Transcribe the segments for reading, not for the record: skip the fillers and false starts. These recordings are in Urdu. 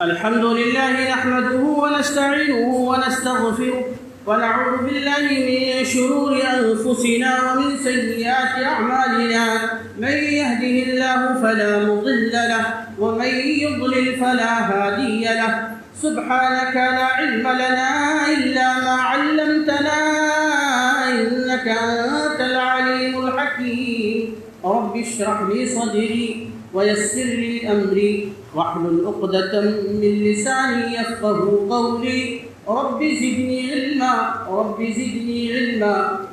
الحمد لله نحمده ونستعينه ونستغفره ونعوذ بالله من شرور أنفسنا ومن سيئات أعمالنا من يهده الله فلا مضل له ومن يضلل فلا هادي له سبحانك لا علم لنا إلا ما علمتنا إنك أنت العليم الحكيم رب اشرح لي صدري ويسر لي أمري واحلل عقدة من لساني يفقهوا قولي رب زدني علما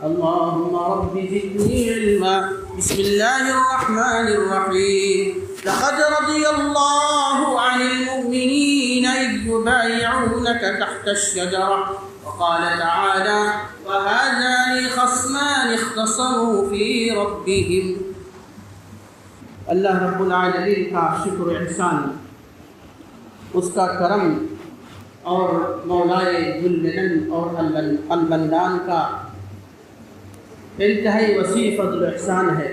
اللهم رب زدني علما بسم الله الرحمن الرحيم لقد رضي الله عن المؤمنين إذ يبايعونك تحت الشجرة وقال تعالى وهذان خصمان اختصموا في ربهم اللہ رب العالمین کا شکر و احسان، اس کا کرم اور مولائے ذوالمنن اور المنان کا انتہائی وسیع فضل و احسان ہے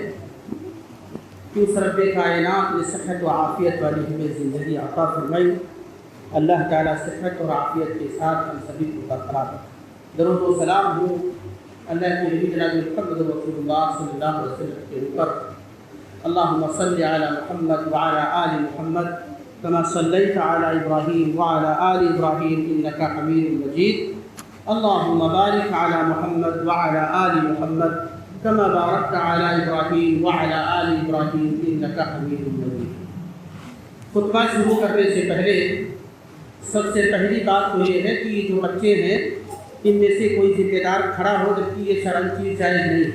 کہ اس رب کائنات نے صحت و عافیت والی ہمیں زندگی عطا فرمائی۔ اللہ تعالیٰ صحت اور عافیت کے ساتھ ہم سبھی کو برقرار رکھے۔ درود و سلام ہو اللہ کے نبی جناب محمد رسول اللہ صلی اللہ علیہ وسلم کے اوپر۔ اللهم صل على محمد وعلى آل محمد كما صليت على إبراهيم وعلى آل إبراهيم إنك حميد مجيد اللهم بارك على محمد وعلى آل محمد كما باركت على إبراهيم وعلى آل إبراهيم إنك حميد مجيد۔ خطبہ شروع کرنے سے پہلے سب سے پہلی بات تو یہ ہے کہ یہ جو بچے ہیں ان میں سے کوئی ذمہ دار کھڑا ہو جبکہ یہ شرعی چیز جائز نہیں،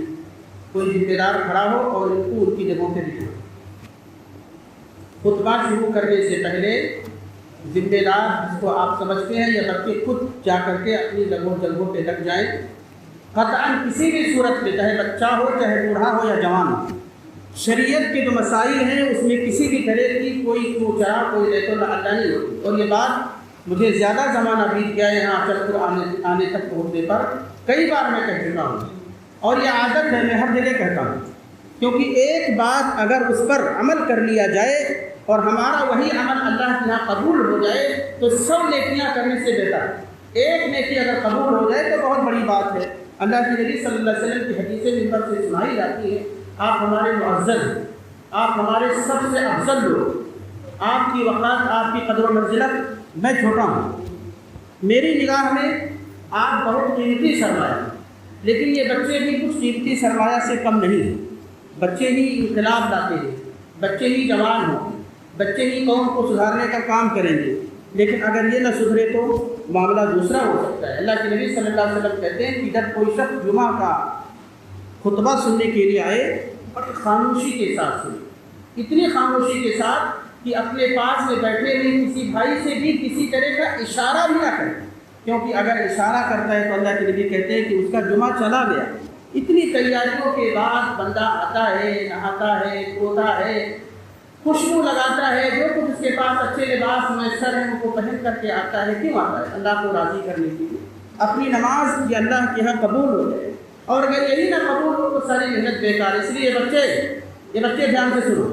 کوئی ذمہ دار کھڑا ہو اور ان کو ان کی جگہوں پہ بٹھائے۔ خطبہ شروع کرنے سے پہلے ذمہ دار جس کو آپ سمجھتے ہیں یا بچے خود جا کر کے اپنی جگہوں پہ لگ جائیں۔ قطعاً کسی بھی صورت میں، چاہے بچہ ہو چاہے بوڑھا ہو یا جوان ہو، شریعت کے جو مسائل ہیں اس میں کسی بھی طرح کی کوئی چرا کوئی لیت اللہ نہیں ہوتی۔ اور یہ بات مجھے زیادہ زمانہ بیت گیا ہے یہاں چل کر آنے تک پہنچنے پر، کئی بار میں کہہ چکا ہوں اور یہ عادت ہے، میں ہر جگہ کہتا ہوں، کیونکہ ایک بات اگر اس پر عمل کر لیا جائے اور ہمارا وہی عمل اللہ کے یہاں قبول ہو جائے تو سب نیکیاں کرنے سے بہتر ہے۔ ایک نیکی اگر قبول ہو جائے تو بہت بڑی بات ہے۔ اللہ کے نبی صلی اللہ علیہ وسلم کی حدیث منبر سے سنائی جاتی ہے، آپ ہمارے معزز ہیں، آپ ہمارے سب سے افضل لوگ، آپ کی وقت آپ کی قدر و منزلت میں چھوٹا ہوں، میری نگاہ میں آپ بہت قیمتی سرمایہ ہیں، لیکن یہ بچے بھی کچھ قیمتی سرمایہ سے کم نہیں ہیں۔ بچے ہی انقلاب لاتے ہیں، بچے ہی جوان ہوں، بچے ہی قوم کو سدھارنے کا کام کریں گے، لیکن اگر یہ نہ سدھرے تو معاملہ دوسرا ہو سکتا ہے۔ اللہ کے نبی صلی اللہ علیہ وسلم کہتے ہیں کہ جب کوئی شخص جمعہ کا خطبہ سننے کے لیے آئے اور خاموشی کے ساتھ سنے، اتنی خاموشی کے ساتھ کہ اپنے پاس میں بیٹھے ہوئے کسی بھائی سے بھی کسی طرح کا اشارہ بھی نہ کرے، کیونکہ اگر اشارہ کرتا ہے تو اللہ کے نبی کہتے ہیں کہ اس کا جمعہ چلا گیا۔ اتنی تیاریوں کے بعد بندہ آتا ہے، نہاتا ہے، دھوتا ہے، خوشبو لگاتا ہے، جو کچھ اس کے پاس اچھے لباس میسر ہیں ان کو پہن کر کے آتا ہے، کیوں آتا ہے؟ اللہ کو راضی کرنے کے لیے، اپنی نماز یہ اللہ کے یہاں قبول ہو جائے، اور اگر یہی نہ قبول ہو تو ساری محنت بیکار۔ اس لیے یہ بچے دھیان سے سنو،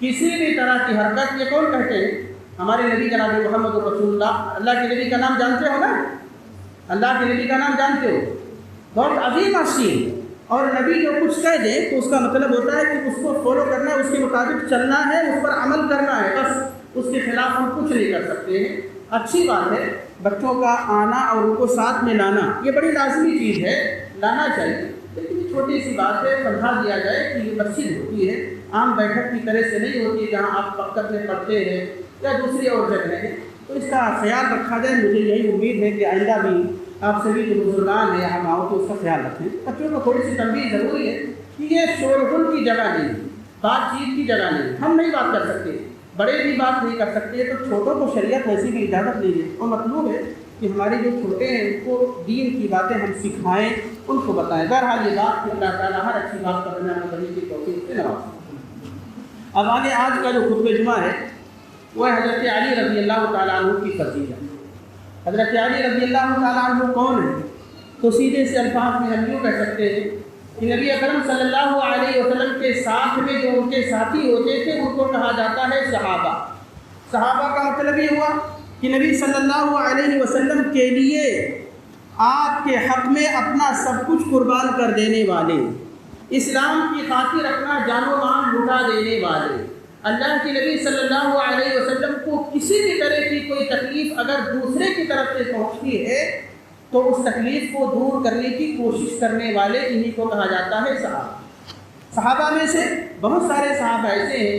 کسی بھی طرح کی حرکت، یہ کون کہتے ہیں؟ ہمارے نبی جناب محمد رسول اللہ۔ اللہ کے نبی کا نام جانتے ہو نا؟ اللہ کے نبی کا نام جانتے ہو؟ بہت عظیم حسین، اور نبی جو کچھ کہہ دے تو اس کا مطلب ہوتا ہے کہ اس کو فالو کرنا ہے، اس کے مطابق چلنا ہے، اس پر عمل کرنا ہے، بس اس کے خلاف ہم کچھ نہیں کر سکتے ہیں۔ اچھی بات ہے بچوں کا آنا اور ان کو ساتھ میں لانا، یہ بڑی لازمی چیز ہے، لانا چاہیے، لیکن یہ چھوٹی سی بات ہے، سمجھا دیا جائے کہ یہ مسجد ہوتی ہے، عام بیٹھک کی طرح سے نہیں ہوتی جہاں آپ وقت میں پڑھتے ہیں یا دوسری اور جگہ ہے، تو اس کا خیال رکھا جائے۔ مجھے یہی امید ہے کہ آئندہ بھی آپ سبھی جو بزرگان ہیں یہاں آؤ تو اس کا خیال رکھیں۔ بچوں کو تھوڑی سی تنبیہ ضروری ہے کہ یہ شور غل کی جگہ نہیں، بات چیت کی جگہ نہیں، ہم نہیں بات کر سکتے، بڑے بھی بات نہیں کر سکتے، تو چھوٹوں کو شریعت ایسی بھی اجازت نہیں ہے، اور مطلوب ہے کہ ہمارے جو چھوٹے ہیں ان کو دین کی باتیں ہم سکھائیں، ان کو بتائیں۔ بہرحال یہ بات کہ اللہ تعالیٰ ہر اچھی بات کرنے میں کرنے کی توفیق سے نوازے۔ اب آگے آج کا جو خطبہ جمعہ ہے وہ حضرت علی رضی اللہ تعالیٰ عنہ کی فضیلت ہے۔ حضرت علی رضی اللہ تعالیٰ عنہ کون ہے؟ تو سیدھے سے الفاظ میں ہم یوں کہہ سکتے ہیں کہ نبی اکرم صلی اللہ علیہ وسلم کے ساتھ میں جو ان کے ساتھی ہوتے تھے ان کو کہا جاتا ہے صحابہ۔ صحابہ کا مطلب یہ ہوا کہ نبی صلی اللہ علیہ وسلم کے لیے آپ کے حق میں اپنا سب کچھ قربان کر دینے والے، اسلام کی خاطر اپنا جان و مال لٹا دینے والے، اللہ کے نبی صلی اللہ علیہ وسلم کو کسی بھی طرح کی کوئی تکلیف اگر دوسرے کی طرف سے پہنچتی ہے تو اس تکلیف کو دور کرنے کی کوشش کرنے والے انہی کو کہا جاتا ہے صحابہ۔ صحابہ میں سے بہت سارے صحابہ ایسے ہیں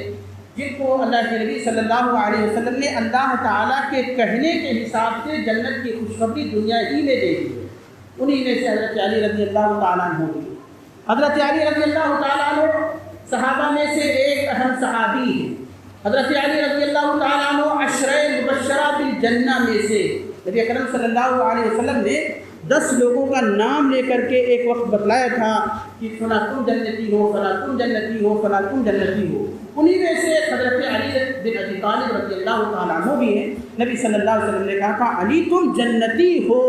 جن کو اللہ کے نبی صلی اللہ علیہ وسلم نے اللہ تعالیٰ کے کہنے کے حساب سے جنت کی خوشخبری دنیا ہی میں دے دی ہے۔ انہی میں سے حضرت علی رضی اللہ تعالیٰ عنہ بھی۔ حضرت علی رضی اللہ تعالیٰ عنہ صحابہ میں سے ایک اہم صحابی ہے۔ حضرت علی رضی اللہ تعالیٰ عنہ عشرہ مبشرہ بالجنہ میں سے نبی اکرم صلی اللہ علیہ وسلم نے 10 لوگوں کا نام لے کر کے ایک وقت بتلایا تھا کہ فلاں تم جنتی ہو، فلاں تم جنتی ہو، فلاں تم جنتی ہو۔ انہی میں سے حضرت علی بن ابی طالب رضی اللہ تعالیٰ عنہ بھی ہیں۔ نبی صلی اللہ علیہ وسلم نے کہا تھا علی تم جنتی ہو،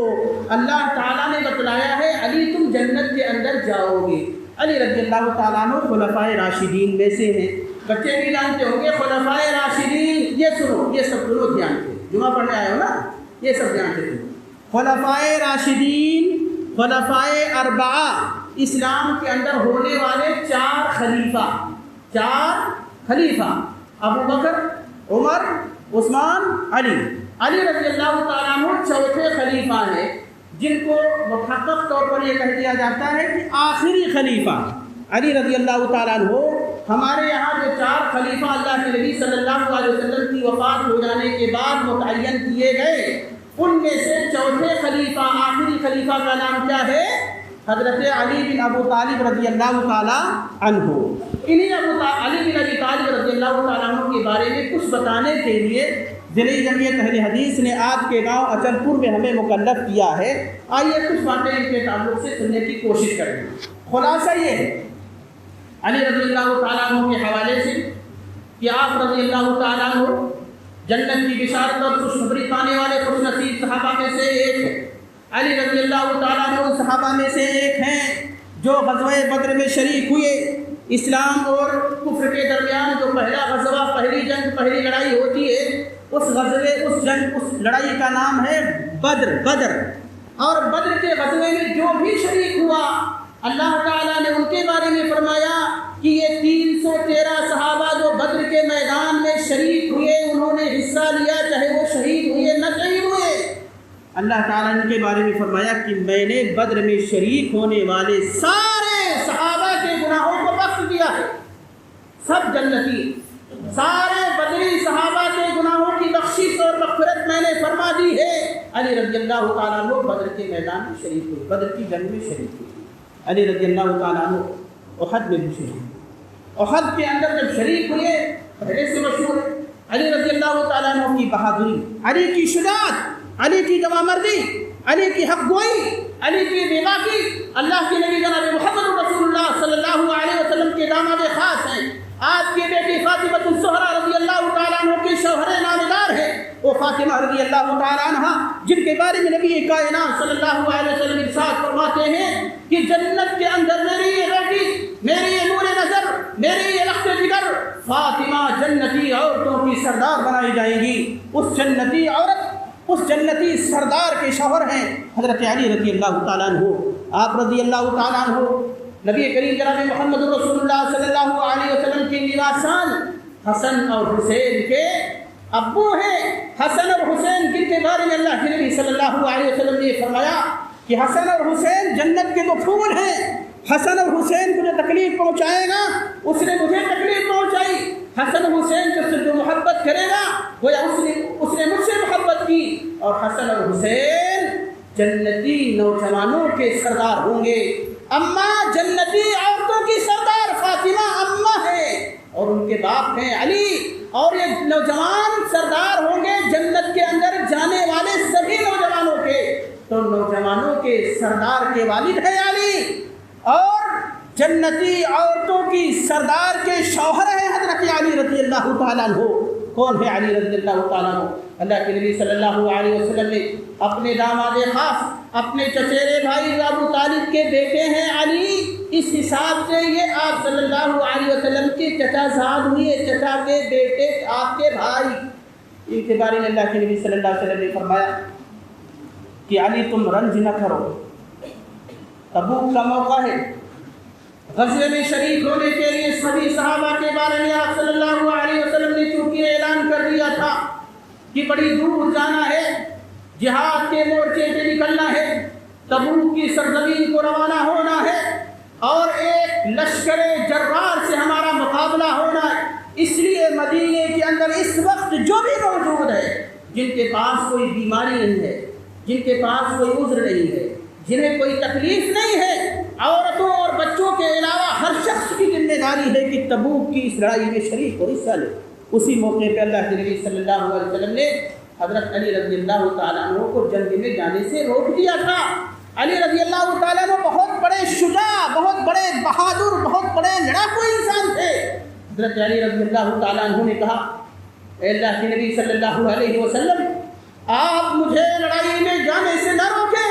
اللہ تعالیٰ نے بتلایا ہے علی تم جنت کے اندر جاؤ گے۔ علی رضی اللہ تعالیٰ عنہ خلفائے راشدین میں سے ہیں۔ بچے بھی جانتے ہوں گے خلفائے راشدین، یہ سنو، یہ سب سنو دھیان سے، جمعہ پڑھنے آئے ہو نا، یہ سب دھیان سے سنو۔ خلفائے راشدین، خلفائے اربعہ، اسلام کے اندر ہونے والے 4 خلیفہ، 4 خلیفہ، ابو بکر، عمر، عثمان، علی۔ علی رضی اللہ تعالیٰ عنہ چوتھے خلیفہ ہیں جن کو محقق طور پر یہ کہہ دیا جاتا ہے کہ آخری خلیفہ علی رضی اللہ تعالیٰ عنہ۔ ہمارے یہاں جو 4 خلیفہ اللہ کے نبی صلی اللہ علیہ وسلم کی وفات ہو جانے کے بعد متعین کیے گئے، ان میں سے چوتھے خلیفہ، آخری خلیفہ کا نام کیا ہے؟ حضرت علی بن ابو طالب رضی اللہ تعالیٰ عنہ۔ انہی علی بن ابی طالب رضی اللہ تعالیٰ عنہ کے بارے میں کچھ بتانے کے لیے ضلعی جمعیت اہل حدیث نے آپ کے گاؤں اچل پور میں ہمیں مکلف کیا ہے۔ آئیے کچھ باتیں ان کے تعلق سے سننے کی کوشش کریں۔ خلاصہ یہ ہے علی رضی اللہ تعالیٰ عنہ کے حوالے سے کہ آپ رضی اللہ تعالیٰ عنہ جنت کی بشارت اور خوشخبری پانے والے خوش نصیب صحابہ میں سے ایک ہیں۔ علی رضی اللہ تعالیٰ عنہ صحابہ میں سے ایک ہیں جو غزوہ بدر میں شریک ہوئے۔ اسلام اور کفر کے درمیان جو پہلا غزوہ، پہلی جنگ، پہلی لڑائی ہوتی ہے، اس لڑائی کا نام ہے بدر۔ اور بدر کے غزوے میں جو بھی شریک ہوا، اللہ تعالیٰ نے ان کے بارے میں فرمایا کہ یہ 313 صحابہ جو بدر کے میدان میں شریک ہوئے، انہوں نے حصہ لیا، چاہے وہ شہید ہوئے نہ شہید ہوئے۔ اللہ تعالیٰ نے ان کے بارے میں فرمایا کہ میں نے بدر میں شریک ہونے والے سارے صحابہ کے گناہوں کو بخش دیا ہے، سب جنتی، سارے بدری صحابہ کے گناہوں کی بخشش اور مغفرت میں نے فرما دی ہے۔ علی رضی اللہ تعالیٰ عنہ بدر کے میدان میں شریک ہوئے، بدر کی جنگ میں شریک ہوئے۔ علی رضی اللہ تعالیٰ عنہ احد میں بھی شریک ہوئے۔ احد کے اندر جب شریک ہوئے، پہلے سے مشہور ہے علی رضی اللہ تعالیٰ عنہ کی بہادری، علی کی شجاعت، علی کی جوامردی، علی کی حق گوئی، علی کی بیباکی۔ اللہ کے نبی جناب محمد رسول اللہ صلی اللہ علیہ وسلم کے داماد خاص ہیں۔ آپ کی بیٹی فاطمہ الزہرا رضی اللہ تعالیٰ عنہ کے شوہر نامدار ہیں، وہ فاطمہ رضی اللہ تعالیٰ عنہ جن کے بارے میں نبی کائنات صلی اللہ علیہ وسلم ارشاد فرماتے ہیں کہ جنت کے اندر میری یہ بیٹی، میری یہ نور نظر، میری یہ لخت جگر فاطمہ جنتی عورتوں کی سردار بنائی جائے گی۔ اس جنتی عورت، اس جنتی سردار کے شوہر ہیں حضرت علی رضی اللہ تعالیٰ عنہ۔ آپ رضی اللہ تعالیٰ عنہ نبی کریم جناب محمد رسول اللہ صلی اللہ علیہ وسلم کے نواسان حسن اور حسین کے ابو ہیں۔ حسن اور حسین جن کے بارے میں اللہ کے نبی صلی اللہ علیہ وسلم نے فرمایا کہ حسن اور حسین جنت کے 2 پھول ہیں۔ حسن اور حسین کو جو تکلیف پہنچائے گا اس نے مجھے تکلیف پہنچائی، حسن حسین سے جو محبت کرے گا گویا اس نے مجھ سے محبت کی۔ اور حسن اور حسین جنتی نوجوانوں کے سردار ہوں گے۔ اماں جنتی عورتوں کی سردار فاطمہ اماں ہے اور ان کے باپ ہیں علی، اور یہ نوجوان سردار ہوں گے جنت کے اندر جانے والے سبھی نوجوانوں کے۔ تو نوجوانوں کے سردار کے والد ہے علی، اور جنتی عورتوں کی سردار کے شوہر ہیں حضرت علی رضی اللہ تعالیٰ عنہ۔ کون ہے علی رضی اللہ تعالیٰ عنہ؟ اللہ کے نبی صلی اللہ علیہ وسلم نے اپنے داماد خاص، اپنے چچیرے بھائی ابو طالب کے بیٹے ہیں علی، اس حساب سے یہ آپ صلی اللہ علیہ وسلم کے چچا زاد ہوئے، چچا کے بیٹے، آپ کے بھائی۔ ان کے بارے میں اللہ کے نبی صلی اللہ علیہ وسلم نے فرمایا کہ علی تم رنج نہ کرو، تبوک کا موقع ہے، غزوے میں شریک ہونے کے لیے سبھی صحابہ کے بارے میں آپ صلی اللہ علیہ وسلم نے چونکہ اعلان کر دیا تھا کہ بڑی دور جانا ہے، جہاد کے مورچے پہ نکلنا ہے، تبوک کی سرزمین کو روانہ ہونا ہے اور ایک لشکر جرار سے ہمارا مقابلہ ہونا ہے۔ اس لیے مدینے کے اندر اس وقت جو بھی موجود ہے، جن کے پاس کوئی بیماری نہیں ہے، جن کے پاس کوئی عذر نہیں ہے، جنہیں کوئی تکلیف نہیں ہے، عورتوں اور بچوں کے علاوہ ہر شخص کی ذمہ داری ہے کہ تبوک کی اس لڑائی میں شریک ہو، حصہ لے۔ اسی موقع پہ اللہ کے نبی صلی اللہ علیہ وسلم نے حضرت علی رضی اللہ تعالیٰ عنہ کو جنگ میں جانے سے روک دیا تھا۔ علی رضی اللہ تعالیٰ عنہ بہت بڑے شجاع، بہت بڑے بہادر، بہت بڑے لڑاکو انسان تھے۔ حضرت علی رضی اللہ تعالیٰ عنہ نے کہا، اے اللہ کے نبی صلی اللہ علیہ وسلم، آپ مجھے لڑائی میں جانے سے نہ روکیں،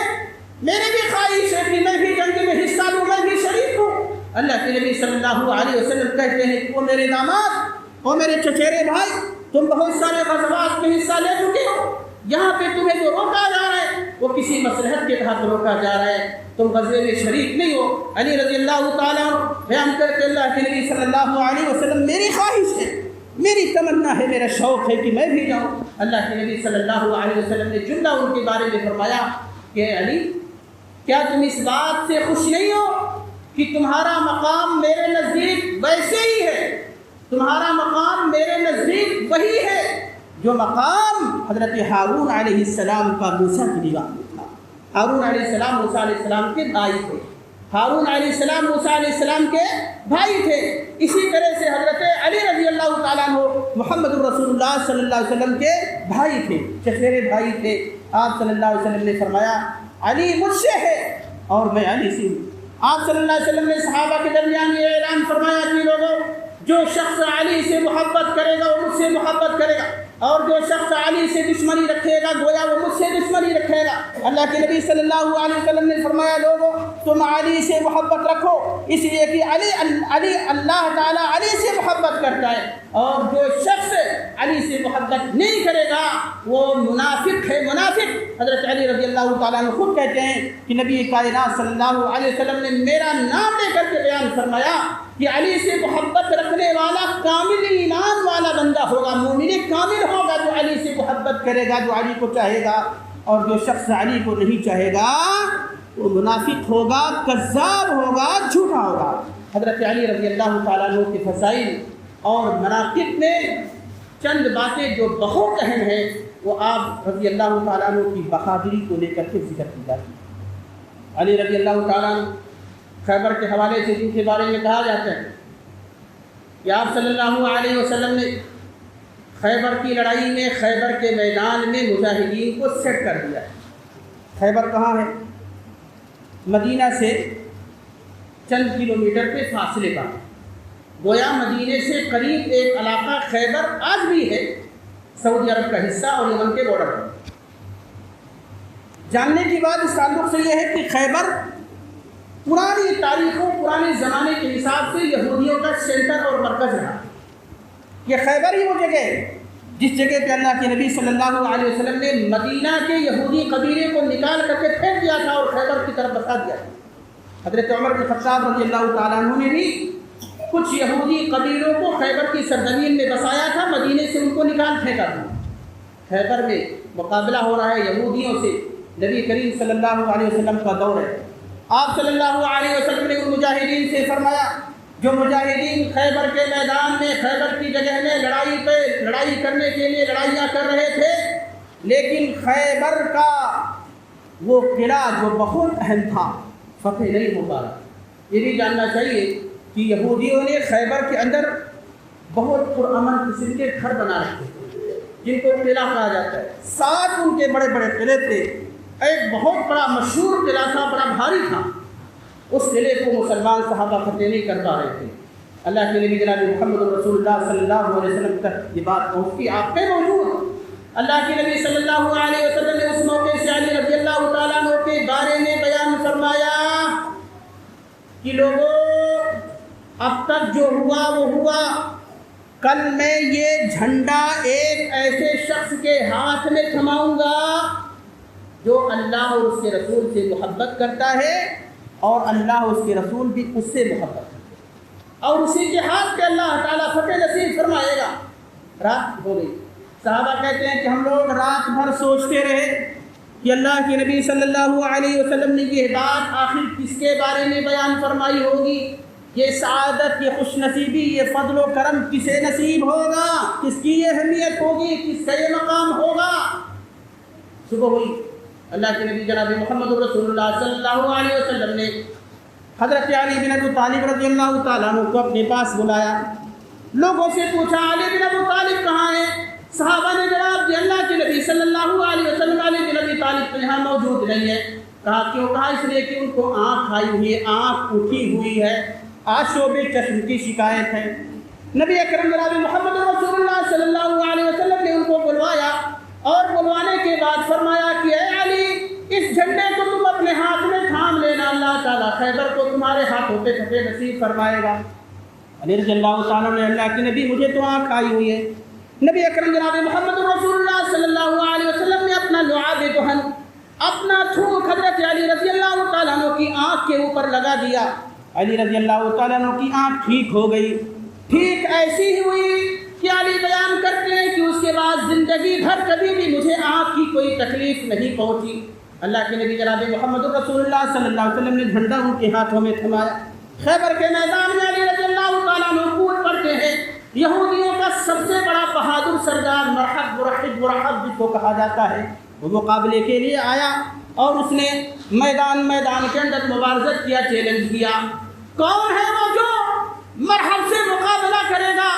میری بھی خواہش ہے کہ میں بھی جنگ میں حصہ لوں، میں بھی شریک ہوں۔ اللہ کے نبی صلی اللہ علیہ وسلم کہتے ہیں کہ وہ میرے داماد، وہ میرے چچیرے بھائی، تم بہت سارے غزوات میں حصہ لے چکے ہو، یہاں پہ تمہیں جو روکا جا رہا ہے وہ کسی مصلحت کے تحت روکا جا رہا ہے، تم غزوے میں شریک نہیں ہو۔ علی رضی اللہ تعالیٰ بیان کرتے اللہ کے نبی صلی اللہ علیہ وسلم، میری خواہش ہے، میری تمنا ہے، میرا شوق ہے کہ میں بھی جاؤں۔ اللہ کے نبی صلی اللہ علیہ وسلم نے جملہ ان کے بارے میں فرمایا کہ علی، کیا تم اس بات سے خوش نہیں ہو کہ تمہارا مقام میرے نزدیک ویسے ہی ہے، تمہارا مقام میرے نزدیک وہی ہے جو مقام حضرت ہارون علیہ السلام کا موسیٰ کی نگاہ میں تھا۔ ہارون علیہ السلام موسیٰ علیہ السلام کے بھائی تھے، ہارون علیہ السلام موسیٰ علیہ السلام کے بھائی تھے۔ اسی طرح سے حضرت علی رضی اللہ تعالیٰ عنہ محمد الرسول اللہ صلی اللہ علیہ وسلم کے بھائی تھے، چچیرے بھائی تھے۔ آپ صلی اللہ علیہ وسلم نے فرمایا، علی مجھ سے ہے اور میں علی سے ہوں۔ آپ صلی اللہ علیہ وسلم نے صحابہ کے درمیان یہ اعلان فرمایا کہ لوگوں، جو شخص علی سے محبت کرے گا وہ مجھ سے محبت کرے گا، اور جو شخص علی سے دشمنی رکھے گا گویا وہ مجھ سے دشمنی رکھے گا۔ اللہ کے نبی صلی اللہ علیہ وسلم نے فرمایا، لوگوں تم علی سے محبت رکھو، اس لیے کہ علی اللہ تعالیٰ علی سے محبت کرتا ہے، اور جو شخص علی سے محبت نہیں کرے گا وہ منافق ہے، منافق۔ حضرت علی رضی اللہ تعالیٰ عنہ خود کہتے ہیں کہ نبی کائنات صلی اللہ علیہ وسلم نے میرا نام لے کر کے بیان فرمایا کہ علی سے محبت رکھنے والا کامل ایمان والا بندہ ہوگا، مومن کامل ہوگا جو علی سے محبت کرے گا، جو علی کو چاہے گا، اور جو شخص علی کو نہیں چاہے گا وہ منافق ہوگا، کذاب ہوگا، جھوٹا ہوگا۔ حضرت علی رضی اللہ تعالیٰ عنہ کے فضائل اور مناقب میں چند باتیں جو بہت اہم ہیں وہ آپ رضی اللہ تعالیٰ عنہ کی بہادری کو لے کر کے ذکر کی جاتی ہے۔ علی رضی اللہ تعالیٰ عنہ خیبر کے حوالے سے جن کے بارے میں کہا جاتا ہے کہ آپ صلی اللہ علیہ وسلم نے خیبر کی لڑائی میں خیبر کے میدان میں مجاہدین کو سیٹ کر دیا۔ خیبر کہاں ہے؟ مدینہ سے چند کلومیٹر کے فاصلے پر، گویا مدینے سے قریب ایک علاقہ خیبر آج بھی ہے، سعودی عرب کا حصہ اور یمن کے بارڈر پر۔ جاننے کی بات اس تعلق سے یہ ہے کہ خیبر پرانی تاریخوں، پرانے زمانے کے حساب سے یہودیوں کا سینٹر اور مرکز رہا۔ یہ خیبر ہی وہ جگہ ہے جس جگہ پہ اللہ کے نبی صلی اللہ علیہ وسلم نے مدینہ کے یہودی قبیلے کو نکال کر کے پھینک دیا تھا اور خیبر کی طرف بسا دیا تھا۔ حضرت عمر بن خطاب رضی اللہ تعالیٰ عنہ نے بھی کچھ یہودی قبیلوں کو خیبر کی سرزمین میں بسایا تھا، مدینے سے ان کو نکال پھینکا تھا۔ خیبر میں مقابلہ ہو رہا ہے یہودیوں سے، نبی کریم صلی اللہ علیہ وسلم کا دور ہے۔ آپ صلی اللہ علیہ وسلم نے ان مجاہدین سے فرمایا جو مجاہدین خیبر کے میدان میں، خیبر کی جگہ میں لڑائی کرنے کے لیے لڑائیاں کر رہے تھے، لیکن خیبر کا وہ قلعہ جو بہت اہم تھا فتح نہیں ہو پایا۔ یہ بھی جاننا چاہیے کہ یہودیوں نے خیبر کے اندر بہت پرامن قسم کے گھر بنا رکھے تھے جن کو قلعہ کہا جاتا ہے۔ 7 ان کے بڑے بڑے قلعے تھے، ایک بہت بڑا مشہور قلعہ تھا، بڑا بھاری تھا، اس قلعے کو مسلمان صحابہ فتح نہیں کر پا رہے تھے۔ اللہ کے نبی جناب محمد رسول اللہ صلی اللہ علیہ وسلم تک یہ بات پہنچی، آپ پہ موجود۔ اللہ کے نبی صلی اللہ علیہ وسلم نے اس موقع سے علی رضی اللہ تعالیٰ عنہ کے بارے میں بیان فرمایا کہ لوگوں اب تک جو ہوا وہ ہوا، کل میں یہ جھنڈا ایک ایسے شخص کے ہاتھ میں تھماؤں گا جو اللہ اور اس کے رسول سے محبت کرتا ہے اور اللہ اور اس کے رسول بھی اس سے محبت کرتے ہیں، اور اسی کے ہاتھ پہ اللہ تعالیٰ فتح نصیب فرمائے گا۔ رات ہو گئی، صحابہ کہتے ہیں کہ ہم لوگ رات بھر سوچتے رہے کہ اللہ کے نبی صلی اللہ علیہ وسلم نے یہ بات آخر کس کے بارے میں بیان فرمائی ہوگی، یہ سعادت، یہ خوش نصیبی، یہ فضل و کرم کسے نصیب ہوگا، کس کی یہ اہمیت ہوگی، کس کا یہ مقام ہوگا۔ صبح ہوئی، اللہ کے نبی جناب محمد رسول اللہ صلی اللہ علیہ وسلم نے حضرت علی بن ابی طالب رضی اللہ تعالیٰ عنہ کو اپنے پاس بلایا، لوگوں سے پوچھا علی بن ابی طالب کہاں ہیں؟ صحابہ نے جواب دیا اللہ کے نبی صلی اللہ علیہ وسلم علی بن ابی طالب تو یہاں موجود نہیں ہے۔ کہا کیوں؟ کہا اس لیے کہ ان کو آنکھ آئی ہوئی ہے، آنکھ اٹھی ہوئی ہے، آشوب چشم کی شکایت ہے۔ نبی اکرم جناب محمد رسول اللہ صلی اللہ علیہ وسلم نے ان کو بلوایا اور بلوانے کے بعد فرمایا کہ اے علی، اس جھنڈے کو تم اپنے ہاتھ میں تھام لینا، اللہ تعالیٰ خیبر کو تمہارے ہاتھوں پہ فتح نصیب فرمائے گا۔ علی رضی اللہ تعالیٰ نے اللہ کے نبی مجھے تو آنکھ آئی ہوئی ہے۔ نبی اکرم جناب محمد رسول اللہ صلی اللہ علیہ وسلم نے اپنا لعاب دہن، اپنا تھوک حضرت علی رضی اللہ تعالیٰ عنہ کی آنکھ کے اوپر لگا دیا۔ علی رضی اللہ تعالیٰ عنہ کی آنکھ ٹھیک ہو گئی، ٹھیک ایسی ہی ہوئی کہ علی بیان کرتے ہیں کہ اس کے بعد زندگی بھر کبھی بھی مجھے آنکھ کی کوئی تکلیف نہیں پہنچی۔ اللہ کے نبی جناب محمد رسول اللہ صلی اللہ علیہ وسلم نے جھنڈا ان کے ہاتھوں میں تھمایا۔ خیبر کے میدان میں علی رضی اللہ تعالیٰ عنہ کود پڑتے ہیں۔ یہودیوں کا سب سے بڑا بہادر سردار مرحب مرحب مرحب جس کو کہا جاتا ہے، وہ مقابلے کے لیے آیا اور اس نے میدان کے اندر مبارزت کیا، چیلنج کیا۔ کون ہے وہ جو مرحب سے مقابلہ کرے گا؟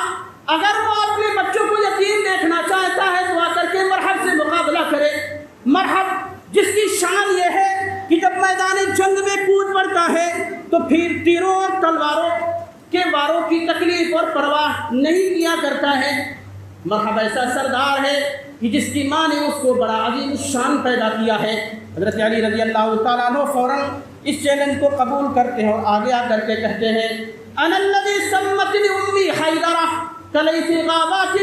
اگر وہ اپنے بچوں کو یتیم دیکھنا چاہتا ہے تو آ کر کے مرحب سے مقابلہ کرے۔ مرحب جس کی شان یہ ہے کہ جب میدان جنگ میں کود پڑتا ہے تو پھر تیروں اور تلواروں کے واروں کی تکلیف اور پرواہ نہیں کیا کرتا ہے۔ مرحبا ایسا سردار ہے کہ جس کی ماں نے اس کو بڑا عظیم الشان پیدا کیا ہے۔ حضرت علی رضی اللہ تعالیٰ عنہ فوراً اس چیلنج کو قبول کرتے ہیں اور آگے آ کر کے کہتے ہیں انا الذی سمتنی امی حیدرہ کلیث غابات،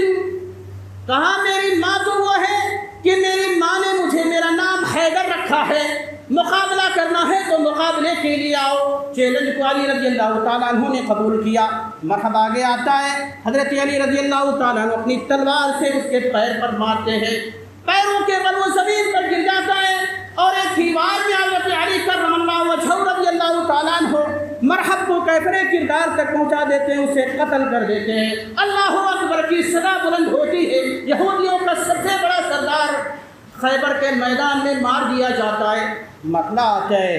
کہا میری ماں تو وہ ہے کہ میری ماں نے مجھے میرا نام حیدر رکھا ہے، مقابلہ کرنا ہے تو مقابلے کے لیے آؤ۔ چیلنج کو علی رضی اللہ تعالیٰ عنہ نے قبول کیا۔ مرحبا آگے آتا ہے، حضرت علی رضی اللہ تعالیٰ عنہ اپنی تلوار سے اس کے پیر پر مارتے ہیں، پیروں کے بل وہ زمین پر گر جاتا ہے اور ایک دیوار میں حضرت علی کرم اللہ وجہہ رضی اللہ تعالیٰ عنہ مرحب کو کیفر کردار تک پہنچا دیتے ہیں، اسے قتل کر دیتے ہیں۔ اللہ اکبر کی صدا بلند ہوتی ہے، یہودیوں کا سب سے بڑا سردار خیبر کے میدان میں مار دیا جاتا ہے۔ مسئلہ آتا ہے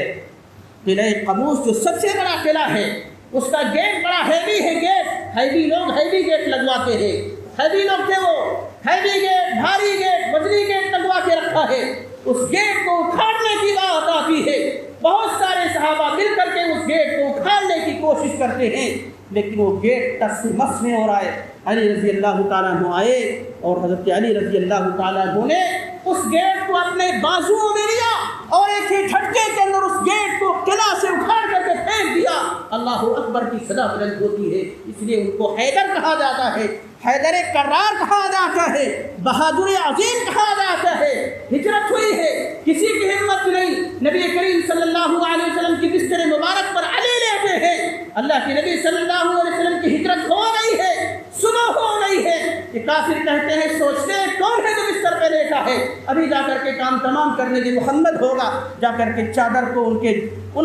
قلعہ قموس جو سب سے بڑا قلعہ ہے، اس کا گیٹ بڑا ہیوی ہے، گیٹ ہیوی، لوگ ہیوی گیٹ لگواتے ہیں، ہیوی لوگ تھے، وہ ہیوی گیٹ، بھاری گیٹ، وزنی گیٹ لگوا کے رکھا ہے۔ اس گیٹ کو اکھاڑنے کی بات آتی ہے، بہت سارے صحابہ مل کر کے اس گیٹ کو اکھاڑنے کی کوشش کرتے ہیں، لیکن وہ گیٹ ٹس مس میں ہو رہا ہے۔ علی رضی اللہ تعالیٰ عنہ آئے اور حضرت علی رضی اللہ تعالیٰ عنہ نے اس گیٹ کو اپنے بازوؤں میں لیا اور ایک ہی جھٹکے کے اندر اس گیٹ کو قلعہ سے اکھاڑ کر کے پھینک دیا۔ اللہ اکبر کی صدا بلند ہوتی ہے، اس لیے ان کو حیدر کہا جاتا ہے، حیدر کرار کہا جاتا ہے، بہادر عظیم کہا جاتا ہے۔ ہجرت ہوئی ہے، کسی کی ہمت نہیں، نبی کریم صلی اللہ علیہ وسلم کی بستر مبارک پر علی لیٹے ہیں، اللہ کے نبی صلی اللہ علیہ وسلم کی ہجرت ہو رہی ہے، صبح ہو رہی ہے کہ کافر کہتے ہیں، سوچتے ہیں کون ہے جو بستر پہ لیٹا ہے، ابھی جا کر کے کام تمام کرنے کے محمد ہوگا۔ جا کر کے چادر کو ان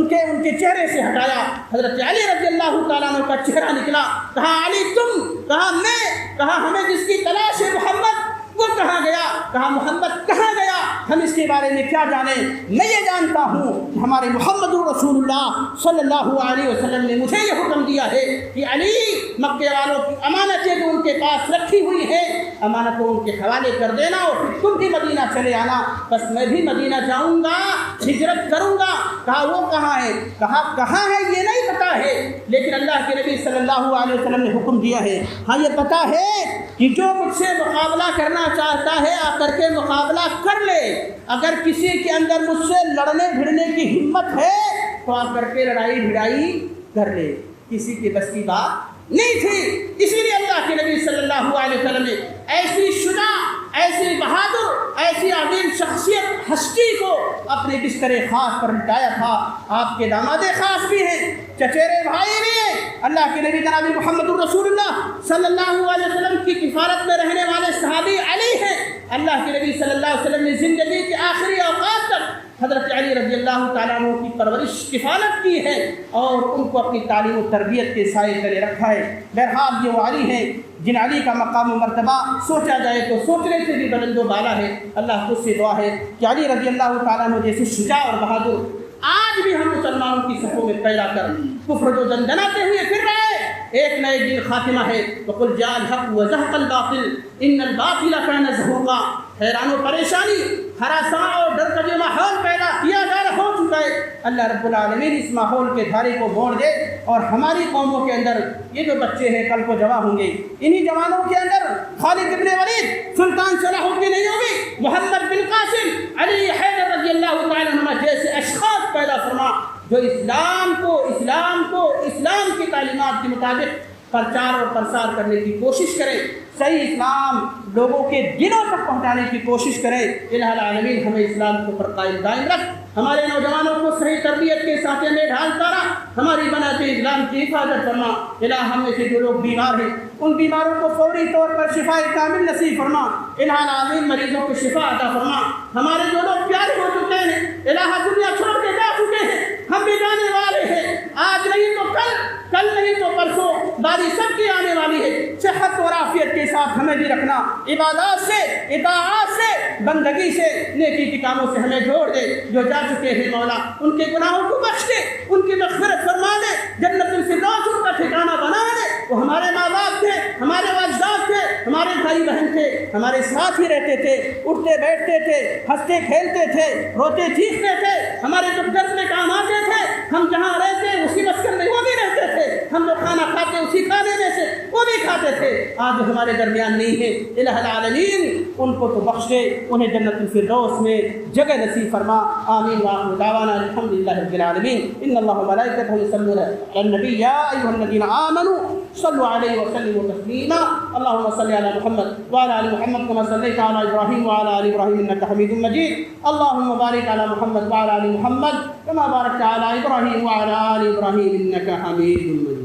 کے چہرے سے ہٹایا، حضرت علی رضی اللہ تعالیٰ عنہ کا چہرہ نکلا، کہا علی تم، کہا میں، کہا ہمیں جس کی تلاش ہے محمد وہ کہاں گیا؟ کہا محمد کہاں گیا؟ ہم اس کے بارے میں کیا جانیں؟ میں یہ جانتا ہوں کہ ہمارے محمد رسول اللہ صلی اللہ علیہ وسلم نے مجھے یہ حکم دیا ہے کہ علی، مکے والوں کی امانتیں جو ان کے پاس رکھی ہوئی ہیں، امانت کو ان کے حوالے کر دینا اور پھر تم بھی مدینہ چلے آنا۔ بس میں بھی مدینہ جاؤں گا، ہجرت کروں گا۔ کہا وہ کہاں ہے؟ کہا کہاں ہے یہ نہیں پتا ہے، لیکن اللہ کے نبی صلی اللہ علیہ وسلم نے حکم دیا ہے، ہاں یہ پتا ہے کہ جو مجھ سے مقابلہ کرنا چاہتا ہے آ کر کے مقابلہ کر لے، اگر کسی کے اندر مجھ سے لڑنے بھڑنے کی ہمت ہے تو آ کر کے لڑائی بھڑائی کر لے، کسی کے بس کی بات نہیں تھی، اسی لیے اللہ کے نبی صلی اللہ علیہ وسلم نے ایسی شجاع، ایسی بہادر، ایسی عظیم شخصیت ہستی کو اپنے بستر خاص پر لٹایا تھا۔ آپ کے داماد خاص بھی ہیں، چچیرے بھائی بھی ہیں، اللہ کے نبی جناب محمد الرسول اللہ صلی اللہ علیہ وسلم کی کفالت میں رہنے والے صحابی علی ہیں۔ اللہ کے نبی صلی اللہ علیہ وسلم نے زندگی کے آخری اوقات تک حضرت علی رضی اللہ تعالیٰ عنہ کی پرورش کفالت کی ہے اور ان کو اپنی تعلیم و تربیت کے سائے تلے رکھا ہے۔ بہرحال یہ وہ علی ہیں جن علی کا مقام و مرتبہ سوچا جائے تو سوچنے سے بھی بلند و بالا ہے۔ اللہ کو سے دعا ہے کہ علی رضی اللہ تعالیٰ عنہ جیسے شجاع اور بہادر آج بھی ہم مسلمانوں کی صفوں میں پیدا کر کفر جو دندناتے ہوئے پھر رہے، ایک نئے دن خاتمہ ہے۔ وَقُلْ جَاءَ الْحَقُّ وَزَهَقَ الْبَاطِلُ إِنَّ الْبَاطِلَ كَانَ زَهُوقًا۔ حیران و پریشانی، ہراساں اور ڈر کا جو ماحول پیدا کیا جا رہا ہو چکا ہے، اللہ رب العالمین اس ماحول کے دھارے کو موڑ دے اور ہماری قوموں کے اندر یہ جو بچے ہیں کل کو جوان ہوں گے، انہی جوانوں کے اندر خالد ابن ولید، سلطان صلاح الدین ایوبی، محمد بن قاسم، علی حیدر رضی اللہ تعالیٰ عنہ جیسے اشخاص پیدا فرما جو اسلام کی تعلیمات کے مطابق پرچار اور پرسار کرنے کی کوشش کریں، صحیح اسلام لوگوں کے دلوں تک پہنچانے کی کوشش کریں۔ الہ العالمین ہمیں اسلام کو پر قائم دائم رکھ، ہمارے نوجوانوں کو صحیح تربیت کے ساتھ میں ڈھالتا رہا، ہماری بناتے اسلام کی حفاظت فرما۔ الہ ہم میں سے جو لوگ بیمار ہیں ان بیماروں کو فوری طور پر شفا کامل نصیب فرما۔ الہ العالمین مریضوں کو شفا عطا فرما۔ ہمارے جو لوگ پیارے ہو چکے ہیں، الہ دنیا چھوڑ کے جا چکے ہیں، ہم بھی جانے والے ہیں، آج نہیں تو کل نہیں تو پرسوں، باری سب کی آنے والی ہے۔ صحت اور عافیت کے ساتھ ہمیں بھی رکھنا، عبادات سے، اطاعات سے، بندگی سے، نیکی کے کاموں سے ہمیں جوڑ دے۔ جو جا چکے ہیں مولا ان کے گناہوں کو بخش دے، ان کی مغفرت فرما دے، جنت الفردوس ان کا ٹھکانہ بنا دے۔ وہ ہمارے ماں باپ تھے، ہمارے اجداد تھے، ہمارے بھائی بہن تھے، ہمارے ساتھ ہی رہتے تھے، اٹھتے بیٹھتے تھے، ہنستے کھیلتے تھے، روتے چیختے تھے، ہمارے دکھ درد میں کام آتے تھے۔ ہم جہاں رہتے اسی مسکن میں وہ بھی رہتے تھے، ہم جو کھانا کھاتے اسی کھانے میں سے وہ بھی کھاتے تھے۔ آج ہمارے درمیان نہیں ہے، الہ العالمین ان کو تو بخش دے، انہیں جنت الفردوس میں جگہ نصیب فرما۔ آمین وآخر دعوانا الحمدللہ رب العالمین۔ ان اللہ وملائکتہ یصلون علی النبی یا ایھا الذین آمنوا صلوا علیہ وسلموا تسلیما۔ اللهم صل علی محمد وعلى آل محمد كما صليت على ابراہیم وعلى آل ابراہیم انك حمید مجید۔ اللهم بارک علی محمد وعلى آل محمد كما باركت على ابراہیم وعلى آل ابراہیم انك حمید مجید۔